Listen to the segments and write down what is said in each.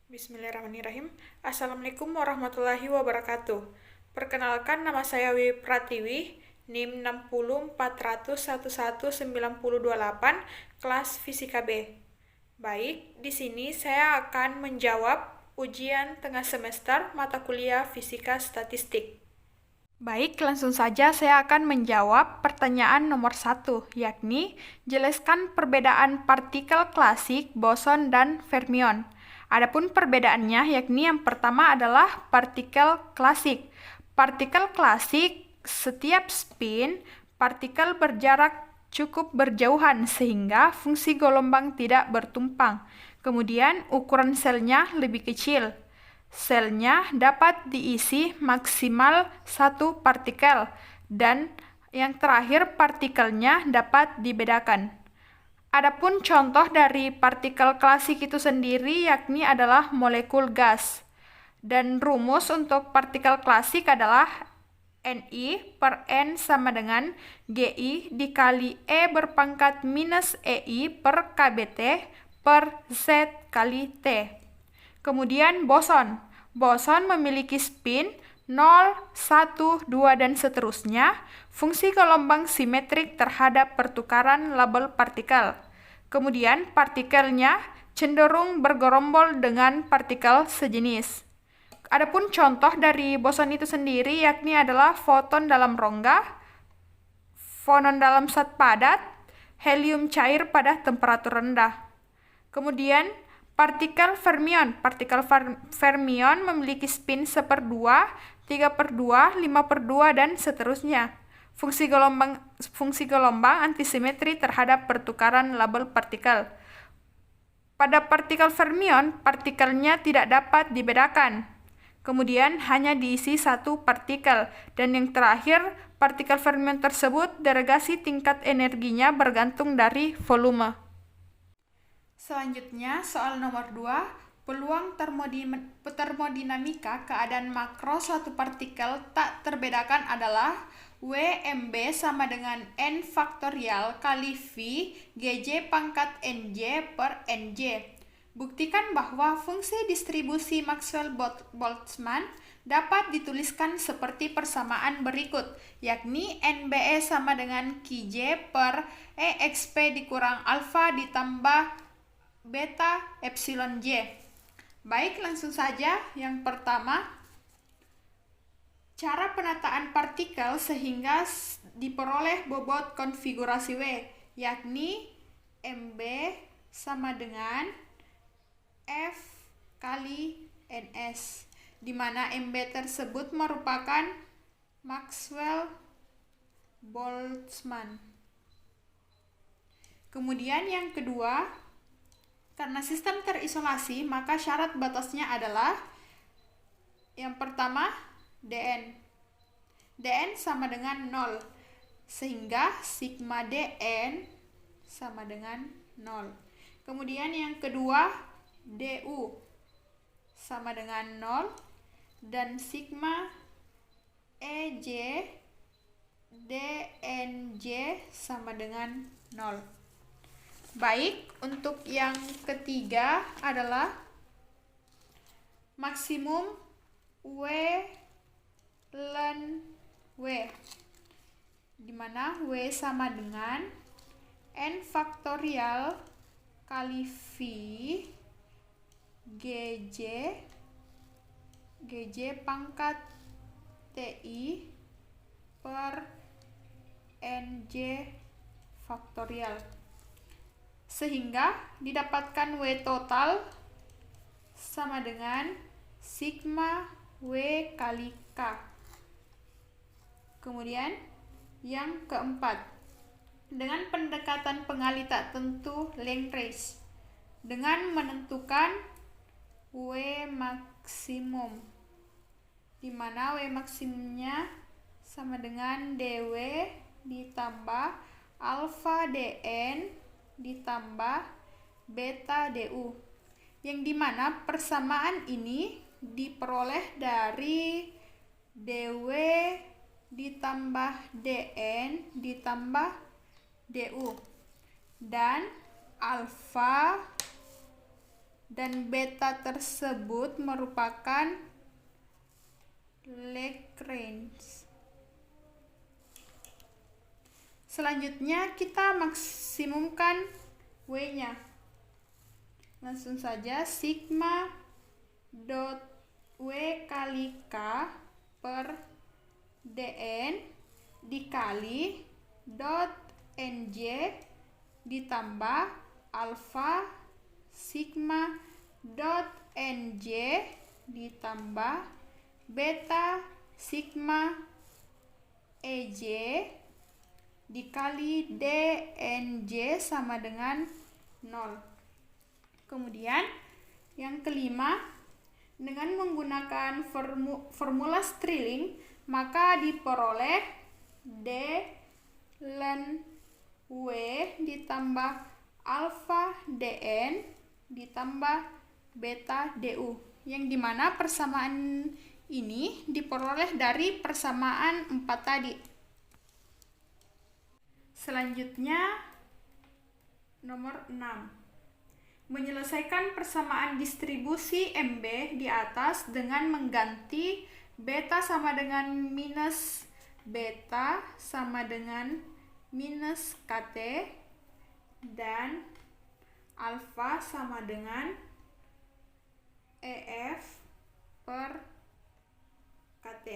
Bismillahirrahmanirrahim. Assalamualaikum warahmatullahi wabarakatuh. Perkenalkan, nama saya Wi Pratiwi, NIM 6040119028, kelas Fisika B. Baik, di sini saya akan menjawab ujian tengah semester mata kuliah Fisika Statistik. Baik, langsung saja saya akan menjawab pertanyaan nomor 1, yakni jelaskan perbedaan partikel klasik, boson, dan fermion. Adapun perbedaannya, yakni yang pertama adalah partikel klasik. Partikel klasik, setiap spin, partikel berjarak cukup berjauhan sehingga fungsi gelombang tidak bertumpang. Kemudian ukuran selnya lebih kecil. Selnya dapat diisi maksimal satu partikel dan yang terakhir partikelnya dapat dibedakan. Adapun contoh dari partikel klasik itu sendiri yakni adalah molekul gas. Dan rumus untuk partikel klasik adalah Ni per N sama dengan Gi dikali E berpangkat minus Ei per KBT per Z kali T. Kemudian boson. Boson memiliki spin 0, 1, 2, dan seterusnya. Fungsi gelombang simetrik terhadap pertukaran label partikel. Kemudian partikelnya cenderung bergerombol dengan partikel sejenis. Adapun contoh dari boson itu sendiri yakni adalah foton dalam rongga, fonon dalam zat padat, helium cair pada temperatur rendah. Kemudian partikel fermion. Partikel fermion memiliki spin 1/2, 3/2, 5/2, dan seterusnya. Fungsi gelombang antisimetri terhadap pertukaran label partikel. Pada partikel fermion, partikelnya tidak dapat dibedakan. Kemudian hanya diisi satu partikel. Dan yang terakhir, partikel fermion tersebut delegasi tingkat energinya bergantung dari volume. Selanjutnya, soal nomor 2, peluang termodinamika keadaan makro suatu partikel tak terbedakan adalah WMB sama dengan N faktorial kali V Gj pangkat Nj per Nj. Buktikan bahwa fungsi distribusi Maxwell-Boltzmann dapat dituliskan seperti persamaan berikut, yakni NBE sama dengan Qj per EXP dikurang alfa ditambah beta epsilon J. Baik, langsung saja. Yang pertama, cara penataan partikel sehingga diperoleh bobot konfigurasi W, yakni MB sama dengan F kali NS, di mana MB tersebut merupakan Maxwell-Boltzmann. Kemudian yang kedua, karena sistem terisolasi, maka syarat batasnya adalah yang pertama Dn. Dn sama dengan 0, sehingga sigma Dn sama dengan 0. Kemudian yang kedua, Du sama dengan 0, dan sigma Ej Dnj sama dengan 0. Baik, untuk yang ketiga adalah maksimum W ln W, di mana W sama dengan N faktorial kali V Gj pangkat Ti per Nj faktorial, sehingga didapatkan W total sama dengan sigma W kali K. Kemudian yang keempat, dengan pendekatan pengali tak tentu Length dengan menentukan W maksimum, di mana W maksimumnya sama dengan Dw ditambah alfa Dn ditambah beta Du, yang dimana persamaan ini diperoleh dari Dw ditambah Dn ditambah Du, dan alfa dan beta tersebut merupakan Lagrange. Selanjutnya kita maksimumkan W-nya. Langsung saja sigma dot W kali K per dN dikali dot NJ ditambah alfa sigma dot NJ ditambah beta sigma EJ dikali DNJ sama dengan 0. Kemudian yang kelima, dengan menggunakan formula Stirling, maka diperoleh D ln W ditambah alfa DN ditambah beta DU, yang dimana persamaan ini diperoleh dari persamaan 4 tadi. Selanjutnya nomor 6. Menyelesaikan persamaan distribusi MB di atas dengan mengganti beta sama dengan minus beta sama dengan minus KT dan alfa sama dengan EF per KT.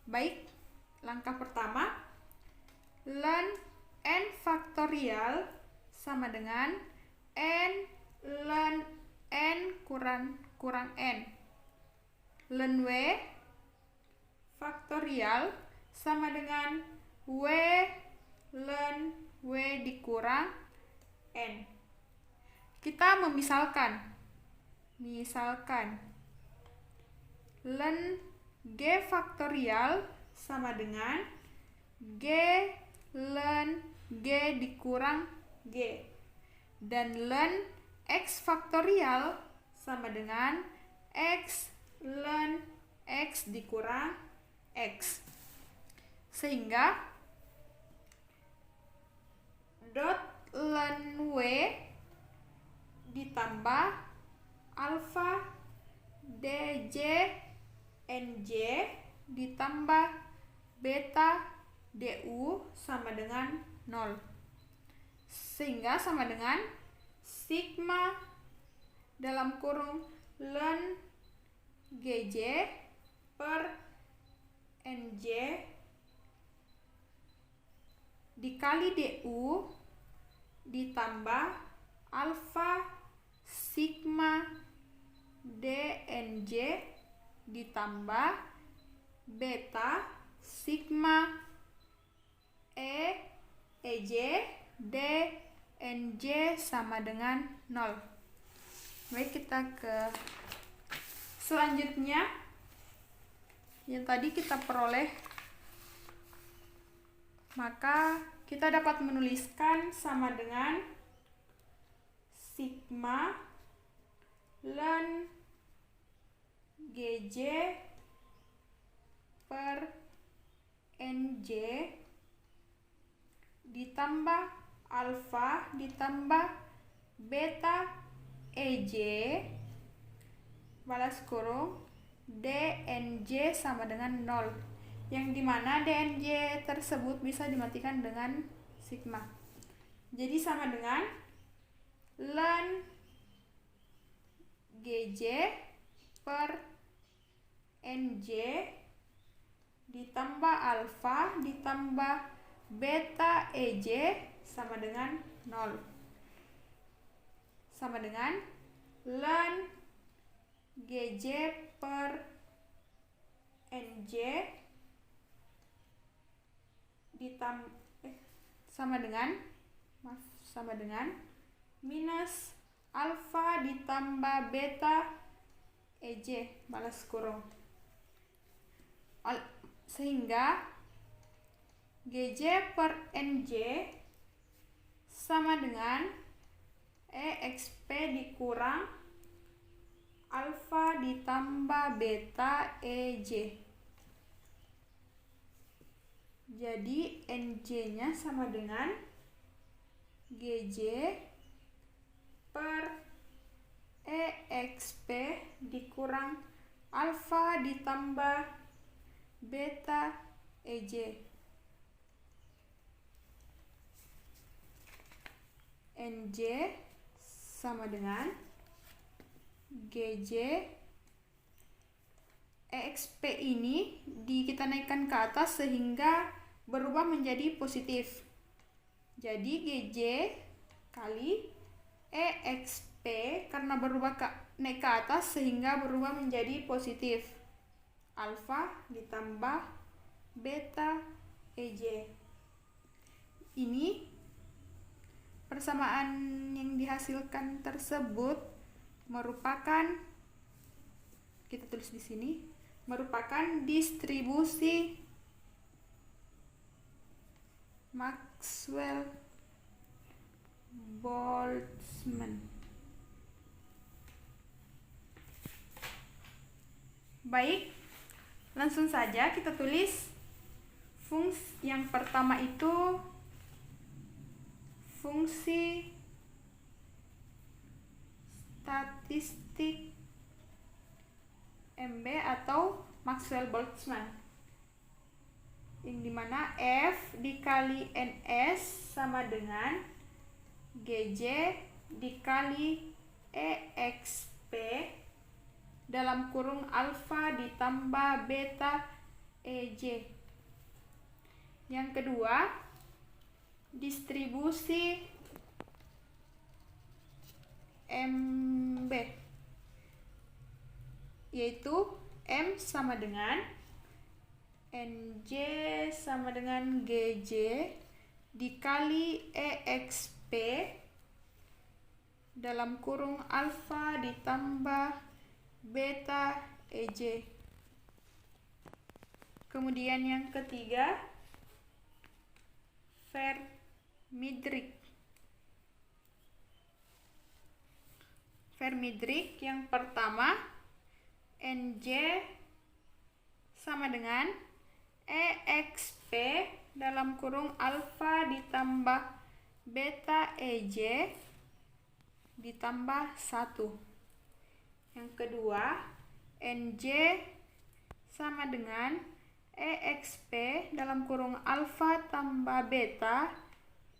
Baik, langkah pertama, ln n faktorial sama dengan n ln n kurang n. Ln W faktorial sama dengan W ln W dikurang n. Kita misalkan ln G faktorial sama dengan G ln G dikurang G, dan ln X faktorial sama dengan X ln X dikurang X, sehingga dot ln W ditambah alfa DJ NJ ditambah beta DU sama dengan 0, sehingga sama dengan sigma dalam kurung ln GJ per NJ dikali DU ditambah alfa sigma DNJ ditambah beta sigma EJ DNJ sama dengan 0. Baik, kita ke selanjutnya. Yang tadi kita peroleh, maka kita dapat menuliskan sama dengan sigma ln GJ per NJ ditambah alfa ditambah beta EJ balas kurung DNJ sama dengan 0, yang dimana DNJ tersebut bisa dimatikan dengan sigma. Jadi sama dengan ln GJ per NJ ditambah alfa ditambah beta EJ sama dengan 0, sama dengan ln GJ per NJ sama dengan minus alfa ditambah beta EJ balas kurung, sehingga GJ per NJ sama dengan EXP dikurang alfa ditambah beta EJ. Jadi NJ-nya sama dengan GJ per EXP dikurang alfa ditambah beta EJ. NJ sama dengan GJ. EXP ini kita naikkan ke atas sehingga berubah menjadi positif. Jadi GJ kali EXP karena berubah naik ke atas sehingga berubah menjadi positif. Alfa ditambah beta EJ. Ini persamaan yang dihasilkan tersebut merupakan, kita tulis di sini, merupakan distribusi Maxwell-Boltzmann. Baik, langsung saja kita tulis yang pertama itu fungsi statistik MB atau Maxwell-Boltzmann, yang dimana F dikali NS sama dengan GJ dikali EXP dalam kurung alfa ditambah beta EJ. Yang kedua, distribusi MB, yaitu M sama dengan NJ sama dengan GJ dikali EXP dalam kurung alfa ditambah beta EJ. Kemudian yang ketiga, Fermi-Dirac yang pertama, NJ sama dengan EXP dalam kurung alfa ditambah beta EJ ditambah 1. Yang kedua, NJ sama dengan EXP dalam kurung alfa tambah beta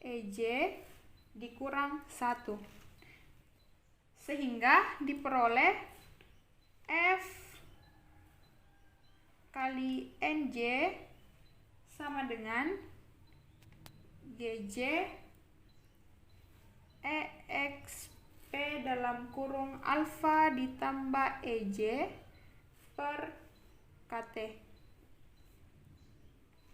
EJ dikurang 1. Sehingga diperoleh F kali NJ sama dengan GJ EXP dalam kurung alfa ditambah EJ per KT.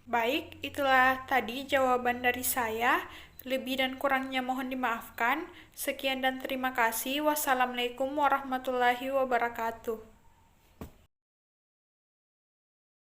Baik, itulah tadi jawaban dari saya. Lebih dan kurangnya mohon dimaafkan. Sekian dan terima kasih. Wassalamualaikum warahmatullahi wabarakatuh.